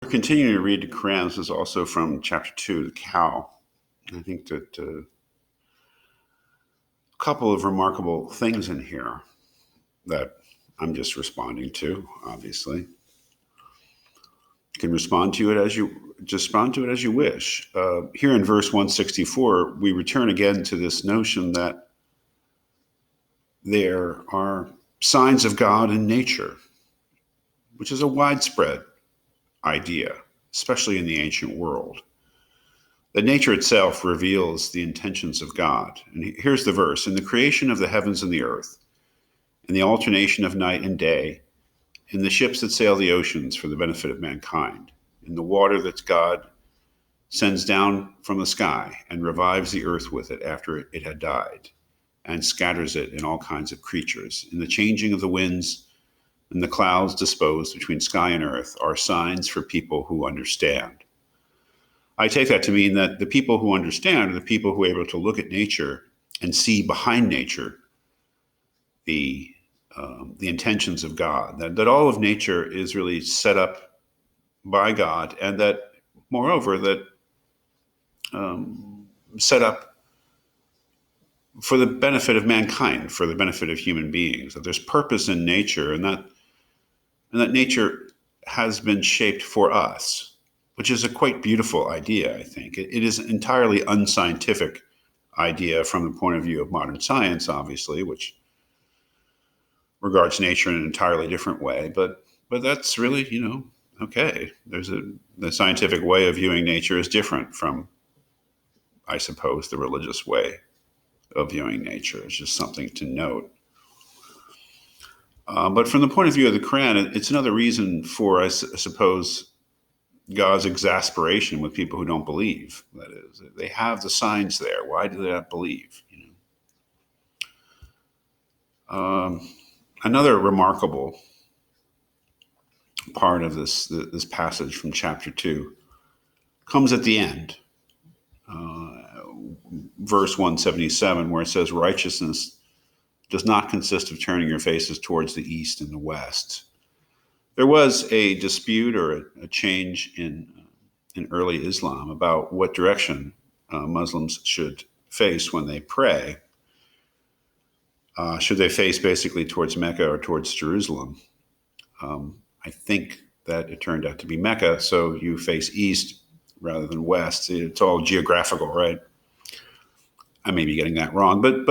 Continuing to read the Koran, this is also from chapter 2, the cow. I think that a couple of remarkable things in here that I'm just responding to, obviously. You can respond to it as you wish. Here in verse 164, we return again to this notion that there are signs of God in nature, which is a widespread idea, especially in the ancient world. That nature itself reveals the intentions of God. And here's the verse: in the creation of the heavens and the earth, in the alternation of night and day, in the ships that sail the oceans for the benefit of mankind, in the water that God sends down from the sky and revives the earth with it after it had died, and scatters it in all kinds of creatures, in the changing of the winds and the clouds disposed between sky and earth, are signs for people who understand. I take that to mean that the people who understand are the people who are able to look at nature and see behind nature the intentions of God, that all of nature is really set up by God, and that, moreover, that set up for the benefit of mankind, for the benefit of human beings, that there's purpose in nature, and that nature has been shaped for us, which is a quite beautiful idea, I think. It is an entirely unscientific idea from the point of view of modern science, obviously, which regards nature in an entirely different way. But that's really, okay. The scientific way of viewing nature is different from, I suppose, the religious way of viewing nature. It's just something to note. But from the point of view of the Quran, it's another reason for, I suppose, God's exasperation with people who don't believe. That is, they have the signs there. Why do they not believe? Another remarkable part of this passage from chapter 2 comes at the end, verse 177, where it says, righteousness does not consist of turning your faces towards the east and the west. There was a dispute or a change in early Islam about what direction Muslims should face when they pray. Should they face basically towards Mecca or towards Jerusalem? I think that it turned out to be Mecca, so you face east rather than west. It's all geographical, right? I may be getting that wrong, but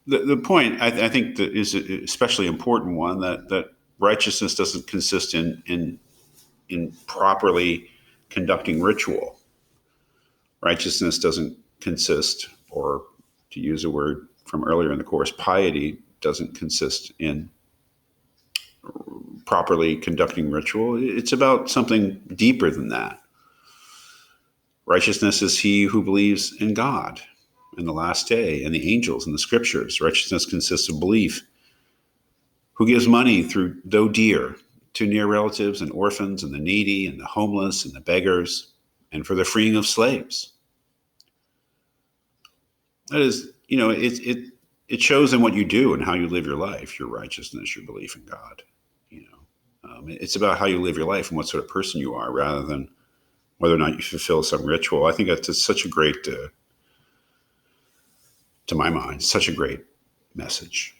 the point I think that is an especially important one, that righteousness doesn't consist in properly conducting ritual. Righteousness doesn't consist, or to use a word from earlier in the course, piety doesn't consist in properly conducting ritual. It's about something deeper than that. Righteousness is he who believes in God, in the last day, and the angels, and the scriptures. Righteousness consists of belief. Who gives money though dear, to near relatives and orphans and the needy and the homeless and the beggars, and for the freeing of slaves. That is, it shows in what you do and how you live your life, your righteousness, your belief in God. It's about how you live your life and what sort of person you are, rather than whether or not you fulfill some ritual. I think that's such a great, to my mind, such a great message.